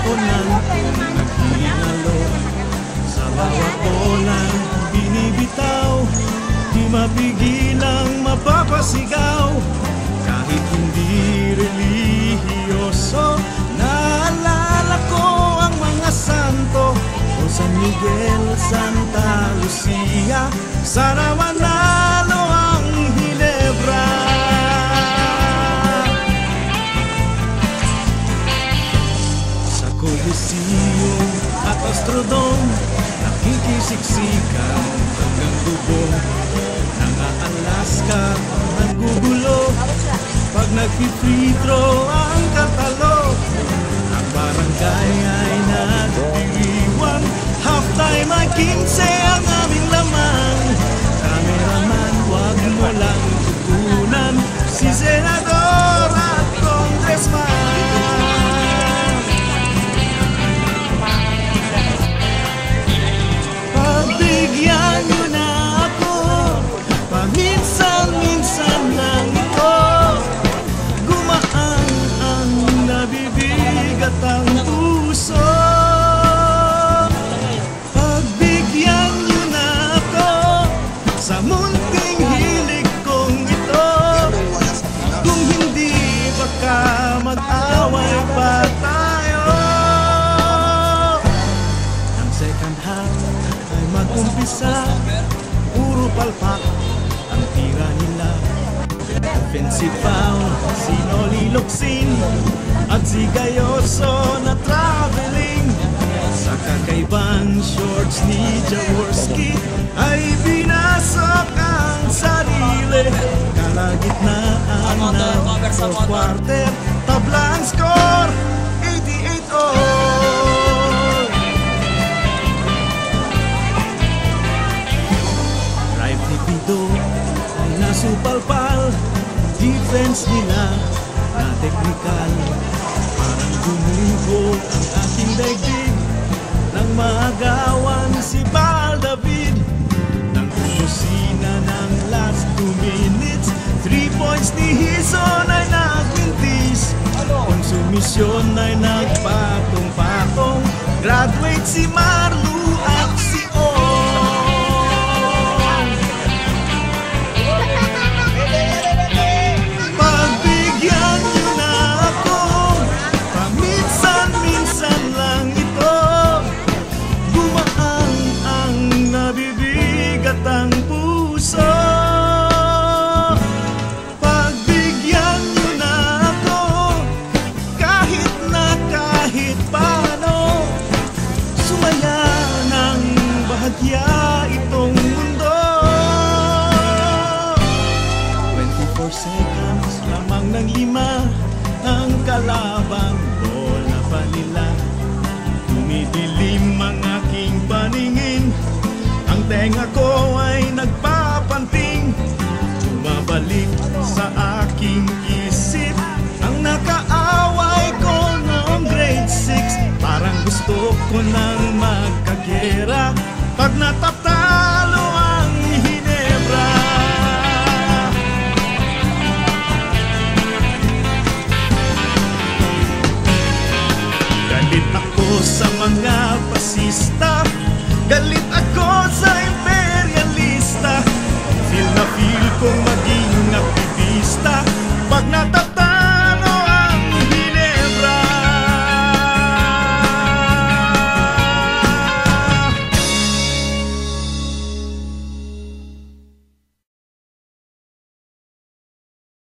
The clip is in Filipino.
koponan naghihingalo. Sa bawat bolang binibitaw, di mapigilang mapapasigaw. Kahit hindi relihiyoso, naalala ko ang mga santo o San Miguel, Santa Lucia. Sana manalo ang Ginebra. Sa Coliseum at Astrodome, nakikisiksikan hanggang bubong. Nang-Alaska, naggugulo pag nag-free throw ang katalo. Ang barangay ay nagdiriwang, halftime ay 15 ang aming lamang. Cameraman, wag mo lang tutunan si Senador at Congressman. Pagbigyan nyo na ako, paminsan-minsan lang ito. Gumaan ang nabibigat ang puso. Pagbigyan nyo na ako sa munting hilig kong ito. Kung hindi baka mag-away pa tayo. Ang second half ay mag-umpisa, puro palpak ang tira nila. Offensive foul, Sinoli Locsin at si Gayoso na traveling. Sa kakaibang shorts ni Jaworski ay binasok ang sarili. Kalagitnaan ng fourth quarter, tabla ang score, 88-all. Drive ni Pido ay nasupalpal, defense nila na teknikal. Parang gumuho ang aking daigdig nang maagawan si Bal David. Nang umusina ng last 2 minutes, 3 points ni Hison ay nagmintis. Konsumisyon ay nagpatong-patong, graduate si Marlu at si Ong. Pagbigyan nyo na ako, paminsan-minsan lang ito. Gumaan ang nabibigat ang puso. Pagbigyan nyo na ako, kahit paano. Sumaya ng bahagya itong mundo. 24 seconds lamang ng 5 ang kalabang bola pa nila. Tumidilim ang aking paningin, ang tenga ko ay nagpapanting. Bumabalik sa aking isip ang nakaaway ko noong grade 6. Parang gusto ko nang magkagera pag natatalo ang Ginebra. Galit ako sa mga pasista, galit